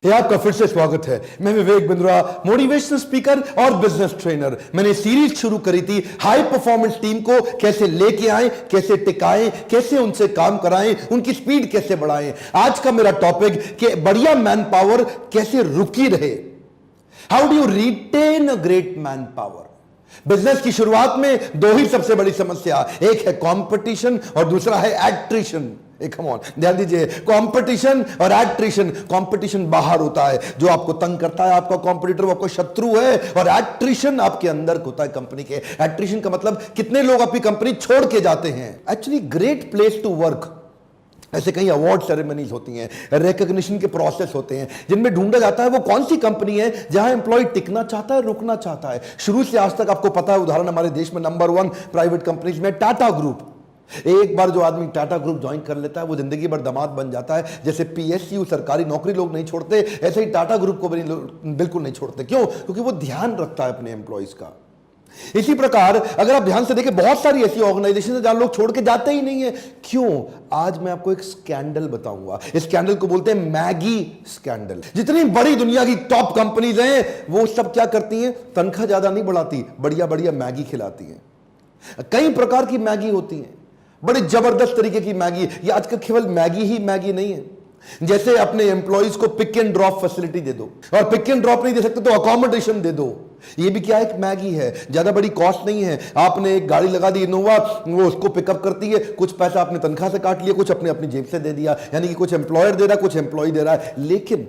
ये आपका फिर से स्वागत है। मैं विवेक बिंद्रा, मोटिवेशनल स्पीकर और बिजनेस ट्रेनर। मैंने सीरीज शुरू करी थी हाई परफॉर्मेंस टीम को कैसे लेके आए, कैसे टिकाएं, कैसे उनसे काम कराएं, उनकी स्पीड कैसे बढ़ाएं। आज का मेरा टॉपिक कि बढ़िया मैन पावर कैसे रुकी रहे। How do you retain a great manpower. Business की शुरुआत में दो ही सबसे बड़ी समस्या, एक है कंपटीशन और दूसरा है एट्रिशन। कम ऑन, ध्यान दीजिए, कंपटीशन और एट्रिशन। कंपटीशन बाहर होता है, जो आपको तंग करता है, आपका कंपटीटर वो आपका शत्रु है, और एट्रिशन आपके अंदर होता है कंपनी के। एट्रिशन का मतलब कितने लोग आपकी कंपनी छोड़ के जाते हैं। Actually great place to work, ऐसे कई अवार्ड सेरेमनीज होती हैं, रिकॉग्निशन के प्रोसेस होते हैं, जिनमें ढूंढा जाता है वो कौन सी कंपनी है जहां एम्प्लॉय टिकना चाहता है, रुकना चाहता है। शुरू से आज तक आपको पता है, उदाहरण हमारे देश में नंबर 1 प्राइवेट कंपनीज में टाटा ग्रुप। एक बार जो आदमी टाटा ग्रुप ज्वाइन कर लेता है वो जिंदगी भर दामाद बन जाता है। जैसे पीएसयू सरकारी नौकरी लोग नहीं छोड़ते, ऐसे ही टाटा ग्रुप को भी बिल्कुल नहीं छोड़ते। क्यों? क्योंकि वो ध्यान रखता है अपने एम्प्लॉयज का। इसी प्रकार अगर आप ध्यान से देखें, बहुत सारी ऐसी ऑर्गेनाइजेशन है जहां लोग छोड़ के जाते ही नहीं है। क्यों? आज मैं आपको एक स्कैंडल बताऊंगा। इस स्कैंडल को बोलते हैं मैगी स्कैंडल। जितनी बड़ी दुनिया की टॉप कंपनीज हैं वो सब क्या करती हैं? तनख्वाह ज्यादा नहीं बढ़ाती, बढ़िया बढ़िया मैगी खिलाती हैं। कई प्रकार की मैगी होती है, बड़ी जबरदस्त तरीके की मैगी। ये आजकल केवल मैगी ही मैगी नहीं है। जैसे अपने एम्प्लॉइज को पिक एंड ड्रॉप फैसिलिटी दे दो, और पिक एंड ड्रॉप नहीं दे सकते तो अकोमोडेशन दे दो। ये भी क्या एक मैगी है, ज्यादा बड़ी कॉस्ट नहीं है। आपने एक गाड़ी लगा दी इनोवा, वो उसको पिकअप करती है, कुछ पैसा आपने तनख्वाह से काट लिया, कुछ अपने अपनी जेब से दे दिया। यानी कि कुछ एम्प्लॉयर दे रहा है, कुछ एम्प्लॉय दे रहा है। लेकिन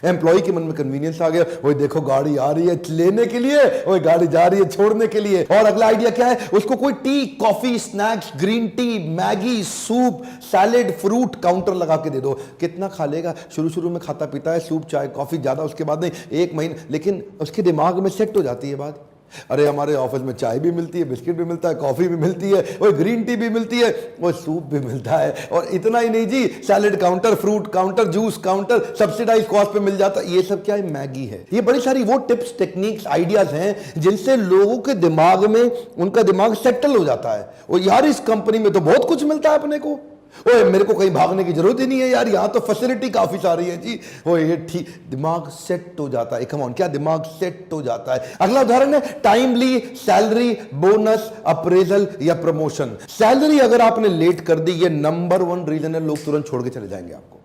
एम्प्लॉय के मन में कन्वीनियंस आ गया, वो देखो गाड़ी आ रही है लेने के लिए, वो गाड़ी जा रही है छोड़ने के लिए। और अगला आइडिया क्या है? उसको कोई T, coffee, snacks, green tea, Maggi, soup, salad, fruit counter लगा के दे दो। कितना खा लेगा? शुरू में खाता पीता है, सूप, चाय, कॉफी, ज्यादा उसके बाद नहीं, 1 महीने। लेकिन उसके दिमाग में सेट हो जाती है बात, अरे हमारे ऑफिस में चाय भी मिलती है, बिस्किट भी मिलता है, कॉफी भी मिलती है, और ग्रीन टी भी मिलती है, और सूप भी मिलता है। और इतना ही नहीं जी, salad counter, fruit counter, juice counter subsidize cost पे मिल जाता है। ये सब क्या है? मैगी है। ये बड़ी सारी वो टिप्स, टेक्निक्स, आइडियाज हैं जिनसे लोगों के दिमाग में उनका दिमाग सेटल हो जाता है। और यार इस कंपनी में तो बहुत कुछ मिलता है अपने को, ओए मेरे को कहीं भागने की जरूरत ही नहीं है यार, यहां तो फैसिलिटी काफी सारी है जी। ओए ये ठीक, दिमाग सेट हो जाता है। कम ऑन, क्या दिमाग सेट हो जाता है। अगला उदाहरण है टाइमली सैलरी, बोनस, अप्रेजल या प्रमोशन। सैलरी अगर आपने लेट कर दी, ये नंबर 1 रीजन है, लोग तुरंत छोड़ के चले जाएंगे आपको।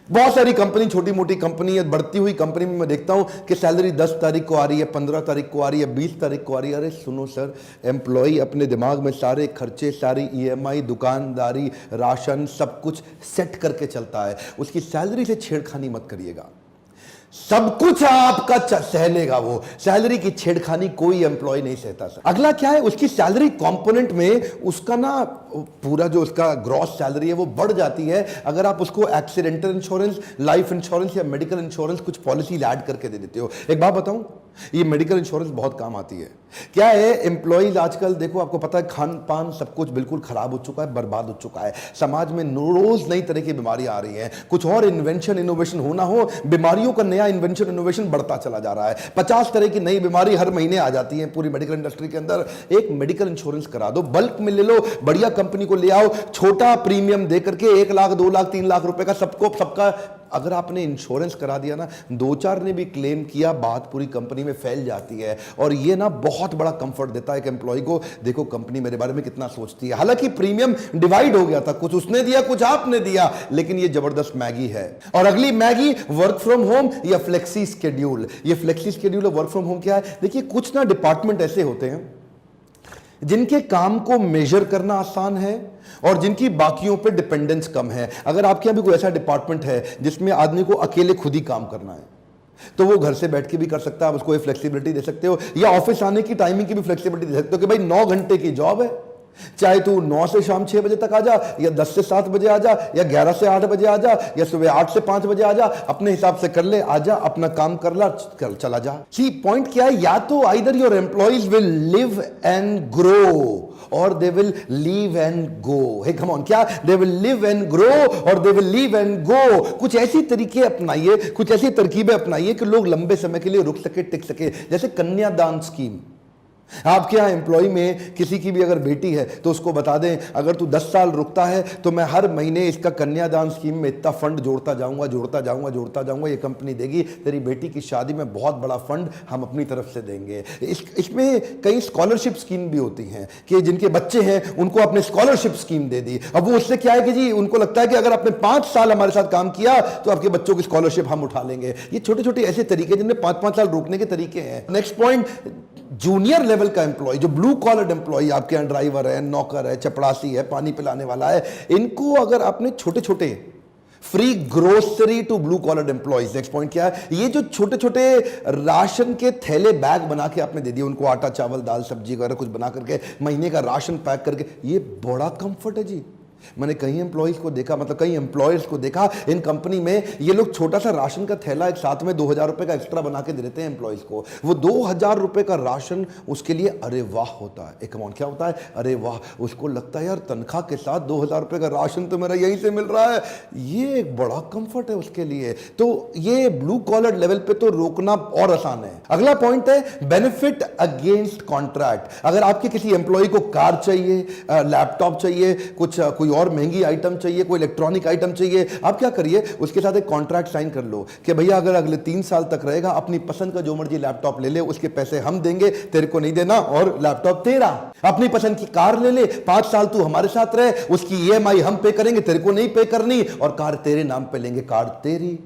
बहुत सारी कंपनी, छोटी मोटी कंपनी है, बढ़ती हुई कंपनी में मैं देखता हूं कि सैलरी 10 तारीख को आ रही है, 15 तारीख को आ रही है, 20 तारीख को आ रही है। अरे सुनो सर, एम्प्लॉय अपने दिमाग में सारे खर्चे, सारी ईएमआई, दुकानदारी, राशन, सब कुछ सेट करके चलता है। उसकी सैलरी से छेड़खानी मत करिएगा, सब कुछ आपका सह लेगा वो। सैलरी की छेड़खानी कोई एम्प्लॉय नहीं सहता सर। अगला क्या है? उसकी सैलरी कंपोनेंट में उसका ना पूरा जो उसका ग्रॉस सैलरी है वो बढ़ जाती है अगर आप उसको एक्सीडेंटल इंश्योरेंस, लाइफ इंश्योरेंस या मेडिकल इंश्योरेंस कुछ पॉलिसी ऐड करके दे देते हो। एक बात बताऊं, ये मेडिकल इंश्योरेंस बहुत काम आती है। क्या है, एम्प्लॉइज आजकल देखो, आपको पता है खान पान सब कुछ बिल्कुल खराब हो चुका है, बर्बाद हो चुका है। समाज में रोज नई तरह की बीमारियां आ रही हैं। कुछ और इन्वेंशन, इनोवेशन होना हो, बीमारियों का नया इन्वेंशन, इनोवेशन बढ़ता चला जा रहा है। 50 तरह की नई बीमारी हर महीने आ जाती है पूरी मेडिकल इंडस्ट्री के अंदर। एक मेडिकल इंश्योरेंस करा दो, बल्क में ले लो, बढ़िया कंपनी को ले आओ, छोटा प्रीमियम दे करके 1 लाख, 2 लाख, 3 लाख रुपए का सबका अगर आपने इंश्योरेंस करा दिया ना, 2-4 ने भी क्लेम किया, बात पूरी कंपनी में फैल जाती है। और ये ना बहुत बड़ा कंफर्ट देता है एक एम्प्लॉय को, देखो कंपनी मेरे बारे में कितना सोचती है। हालांकि प्रीमियम डिवाइड हो गया था, कुछ उसने दिया, कुछ आपने दिया, लेकिन ये जबरदस्त मैगी है। और अगली मैगी, वर्क फ्रॉम होम या फ्लेक्सी शेड्यूल। ये फ्लेक्सी शेड्यूल और वर्क फ्रॉम होम क्या है? देखिए, कुछ ना डिपार्टमेंट ऐसे होते हैं जिनके काम को मेजर करना आसान है और जिनकी बाकियों पे डिपेंडेंस कम है। अगर आपके यहां भी कोई ऐसा डिपार्टमेंट है जिसमें आदमी को अकेले खुद ही काम करना है, तो वो घर से बैठ के भी कर सकता है, आप उसको फ्लेक्सिबिलिटी दे सकते हो, या ऑफिस आने की टाइमिंग की भी फ्लेक्सिबिलिटी दे सकते हो कि भाई 9 घंटे की जॉब है, चाहे तू 9 से शाम 6 बजे तक आ जा, या 10 से 7 बजे आ जा, या 11 से 8 बजे आ जा, या सुबह 8 से 5 बजे आ जा, अपने हिसाब से कर ले, आ जा, अपना काम कर ला, चला जा। सी पॉइंट क्या है? या तो either your employees will live and grow और they will leave and go. Hey come on, क्या? They will live and grow और they will leave and go. कुछ ऐसी तरीके अपनाइए, कुछ ऐसी तरकीबें अपनाइए कि लोग लंबे समय के लिए रुक सके, टिक सके। जैसे कन्यादान स्कीम, आपके यहाँ एम्प्लॉय में किसी की भी अगर बेटी है तो उसको बता दें, अगर तू 10 साल रुकता है तो मैं हर महीने इसका कन्यादान स्कीम में इतना फंड जोड़ता जाऊंगा, ये कंपनी देगी, तेरी बेटी की शादी में बहुत बड़ा फंड हम अपनी तरफ से देंगे। इसमें कई स्कॉलरशिप स्कीम भी होती हैं कि जिनके बच्चे हैं उनको अपने स्कॉलरशिप स्कीम दे दी। अब वो उससे क्या है कि जी उनको लगता है कि अगर आपने 5 साल हमारे साथ काम किया तो आपके बच्चों की स्कॉलरशिप हम उठा लेंगे। ये छोटे छोटे ऐसे तरीके जिनमें 5-5 साल रोकने के तरीके हैं। नेक्स्ट पॉइंट, जूनियर लेवल का एम्प्लॉय, जो ब्लू कॉलर एम्प्लॉय, आपके यहाँ ड्राइवर है, नौकर है, चपड़ासी है, पानी पिलाने वाला है, इनको अगर आपने छोटे छोटे free grocery to blue collar employees. Next point क्या है, ये जो छोटे छोटे राशन के थैले बैग बना के आपने दे दिए उनको, आटा चावल दाल सब्जी वगैरह कुछ बना करके महीने का राशन पैक करके, ये बड़ा कंफर्ट है जी। मैंने कई एम्प्लॉयज को देखा, मतलब कई एम्प्लॉयर्स को देखा इन कंपनी में, ये लोग छोटा सा राशन का थैला एक साथ में 2000 रुपए का एक्स्ट्रा बना के दे देते हैं एम्प्लॉयज को। वो 2000 रुपए का राशन उसके लिए अरे वाह होता है। एक अमाउंट क्या होता है, अरे वाह। उसको लगता है यार तनख्वाह के साथ 2000 रुपए का राशन तो मेरा यहीं से मिल रहा है, ये एक बड़ा कंफर्ट है उसके लिए। तो ये ब्लू कॉलर लेवल पे तो रोकना और आसान है। अगला पॉइंट है बेनिफिट अगेंस्ट कॉन्ट्रैक्ट। अगर आपके किसी एम्प्लॉय को कार चाहिए, लैपटॉप चाहिए, कोई और महंगी आइटम चाहिए, कोई इलेक्ट्रॉनिक आइटम चाहिए, आप क्या करिए, उसके साथ एक कॉन्ट्रैक्ट साइन कर लो कि भैया अगर अगले 3 साल तक रहेगा अपनी पसंद का जो मर्जी लैपटॉप ले ले, उसके पैसे हम देंगे, तेरे को नहीं देना और लैपटॉप तेरा। अपनी पसंद की कार ले ले, 5 साल तू हमारे साथ रहे, उसकी ईएमआई हम पे करेंगे, तेरे को नहीं पे करनी, और कार तेरे नाम पे लेंगे, कार तेरी।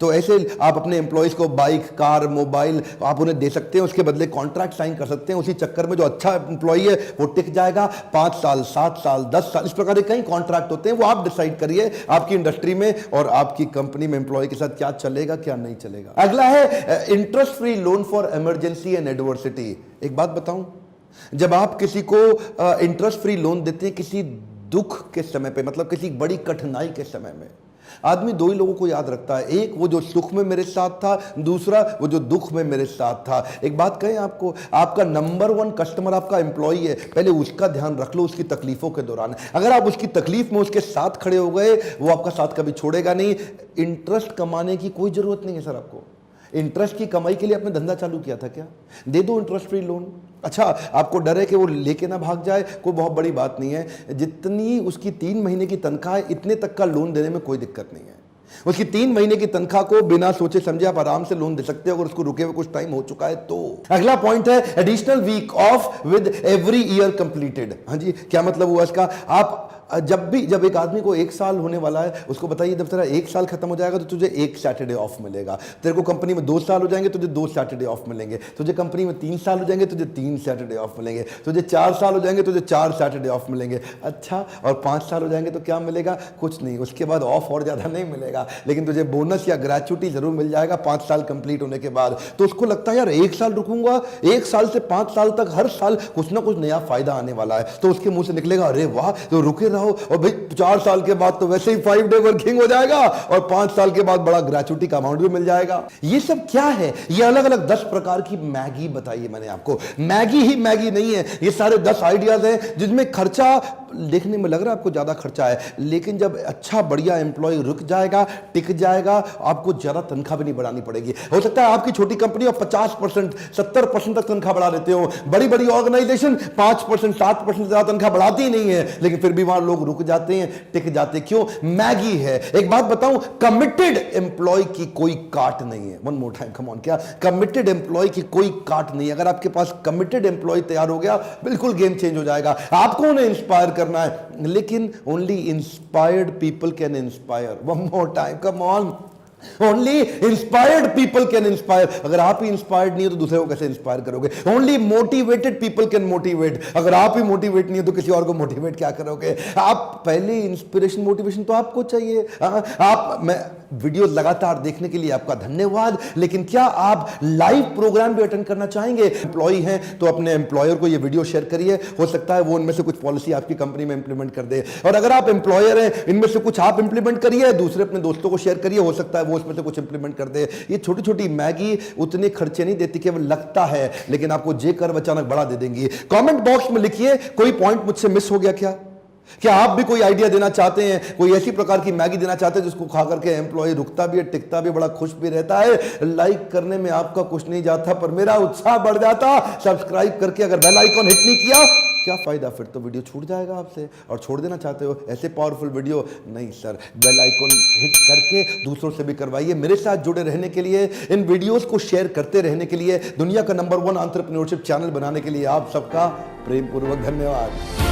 तो ऐसे आप अपने एम्प्लॉयज को बाइक, कार, मोबाइल आप उन्हें दे सकते हैं, उसके बदले कॉन्ट्रैक्ट साइन कर सकते हैं। उसी चक्कर में जो अच्छा एम्प्लॉय है वो टिक जाएगा 5 साल, 7 साल, 10 साल, इस प्रकार के कई कॉन्ट्रैक्ट होते हैं। वो आप डिसाइड करिए आपकी इंडस्ट्री में और आपकी कंपनी में एम्प्लॉय के साथ क्या चलेगा क्या नहीं चलेगा। अगला है interest free loan for emergency and adversity. एक बात बताऊं, जब आप किसी को इंटरेस्ट फ्री लोन देते हैं किसी दुख के समय पे, मतलब किसी बड़ी कठिनाई के समय में, आदमी 2 ही लोगों को याद रखता है, एक वो जो सुख में मेरे साथ था, दूसरा वो जो दुख में मेरे साथ था। एक बात कहें आपको, आपका नंबर 1 कस्टमर आपका एम्प्लॉय है, पहले उसका ध्यान रख लो उसकी तकलीफों के दौरान। अगर आप उसकी तकलीफ में उसके साथ खड़े हो गए, वो आपका साथ कभी छोड़ेगा नहीं। इंटरेस्ट कमाने की कोई जरूरत नहीं है सर आपको। इंटरेस्ट की कमाई के लिए आपने धंधा चालू किया था क्या? दे दो इंटरेस्ट फ्री लोन। अच्छा, आपको डर है कि वो लेके ना भाग जाए, कोई बहुत बड़ी बात नहीं है। जितनी उसकी 3 महीने की तनख्वाह है, इतने तक का लोन देने में कोई दिक्कत नहीं है। उसकी 3 महीने की तनख्वाह को बिना सोचे समझे आप आराम से लोन दे सकते हो अगर उसको रुके हुए कुछ टाइम हो चुका है तो। अगला पॉइंट है additional week off with every year completed. हाँ जी, क्या मतलब हुआ इसका? आप जब एक आदमी को 1 साल होने वाला है, उसको बताइए जब तेरा 1 साल खत्म हो जाएगा तो तुझे 1 सैटरडे ऑफ मिलेगा। तेरे को कंपनी में 2 साल हो जाएंगे तुझे 2 सैटरडे ऑफ मिलेंगे। तुझे कंपनी में 3 साल हो जाएंगे तुझे 3 सैटरडे ऑफ मिलेंगे। तुझे 4 साल हो जाएंगे तुझे 4 सैटरडे ऑफ मिलेंगे। अच्छा, और 5 साल हो जाएंगे तो क्या मिलेगा? कुछ नहीं, उसके बाद ऑफ और ज्यादा नहीं मिलेगा, लेकिन तुझे बोनस या ग्रेचुटी जरूर मिल जाएगा 5 साल कंप्लीट होने के बाद। तो उसको लगता है यार 1 साल रुकूंगा, 1 साल से 5 साल तक हर साल कुछ ना कुछ नया फायदा आने वाला है। तो उसके मुंह से निकलेगा अरे वाह, तो रुके रहो। और भाई 4 साल के बाद तो वैसे ही 5 डे वर्किंग हो जाएगा और 5 साल के बाद बड़ा ग्रेचुटी का अमाउंट भी मिल जाएगा। ये सब क्या है? ये अलग अलग 10 प्रकार की मैगी बताइए मैंने आपको। मैगी ही मैगी नहीं है, ये सारे 10 आइडियाज हैं जिसमें खर्चा देखने में लग रहा है आपको ज्यादा खर्चा है, लेकिन जब अच्छा बढ़िया एम्प्लॉय रुक जाएगा, टिक जाएगा, आपको ज्यादा तनख्वाह भी नहीं बढ़ानी पड़ेगी। हो सकता है आपकी छोटी कंपनी और 50%, 70% तक तनख्वाह बढ़ा देते हो। बड़ी बड़ी ऑर्गेनाइजेशन 5%, 7% ज्यादा तनख्वाह बढ़ाती ही नहीं है, लेकिन फिर भी वहां लोग रुक जाते हैं, टिक जाते। क्यों? मैगी है। एक बात बताऊं, कमिटेड एम्प्लॉय की कोई काट नहीं है। One more time, come on. क्या? कमिटेड एम्प्लॉय की कोई काट नहीं है। अगर आपके पास कमिटेड एम्प्लॉय तैयार हो गया, बिल्कुल गेम चेंज हो जाएगा। आपको उन्हें इंस्पायर करना है, लेकिन only inspired people can inspire. One more time, come on. Only inspired people can inspire. अगर आप ही इंस्पायर्ड नहीं हो तो दूसरे को कैसे इंस्पायर करोगे? Only motivated people can motivate. अगर आप ही मोटिवेट नहीं हो तो किसी और को मोटिवेट क्या करोगे? आप पहले इंस्पिरेशन, मोटिवेशन तो आपको चाहिए। मैं वीडियो लगातार देखने के लिए आपका धन्यवाद, लेकिन क्या आप लाइव प्रोग्राम भी अटेंड करना चाहेंगे? एम्प्लॉय हैं तो अपने एम्प्लॉयर को ये वीडियो शेयर करिए, हो सकता है वो उनमें से कुछ पॉलिसी आपकी कंपनी में इंप्लीमेंट कर दे। और अगर आप एम्प्लॉयर हैं, इनमें से कुछ आप इंप्लीमेंट करिए, दूसरे अपने दोस्तों को शेयर करिए, हो सकता है वो इसमें से कुछ इंप्लीमेंट कर दे। ये छोटी छोटी मैगी उतने खर्चे नहीं देती, केवल लगता है, लेकिन आपको जे कर्व अचानक बढ़ा दे देंगी। कमेंट बॉक्स में लिखिए कोई पॉइंट मुझसे मिस हो गया क्या? क्या आप भी कोई आइडिया देना चाहते हैं, कोई ऐसी प्रकार की मैगी देना चाहते हैं जिसको खा करके एम्प्लॉय रुकता भी है, टिकता भी, बड़ा खुश भी रहता है? लाइक करने में आपका कुछ नहीं जाता पर मेरा उत्साह बढ़ जाता। सब्सक्राइब करके अगर बेल आइकॉन हिट नहीं किया, क्या फायदा, फिर तो वीडियो छूट जाएगा आपसे। और छोड़ देना चाहते हो ऐसे पावरफुल वीडियो? नहीं सर, बेल आइकॉन हिट करके दूसरों से भी करवाइए। मेरे साथ जुड़े रहने के लिए, इन वीडियोस को शेयर करते रहने के लिए, दुनिया का नंबर 1 एंटरप्रेन्योरशिप चैनल बनाने के लिए आप सबका प्रेम पूर्वक धन्यवाद।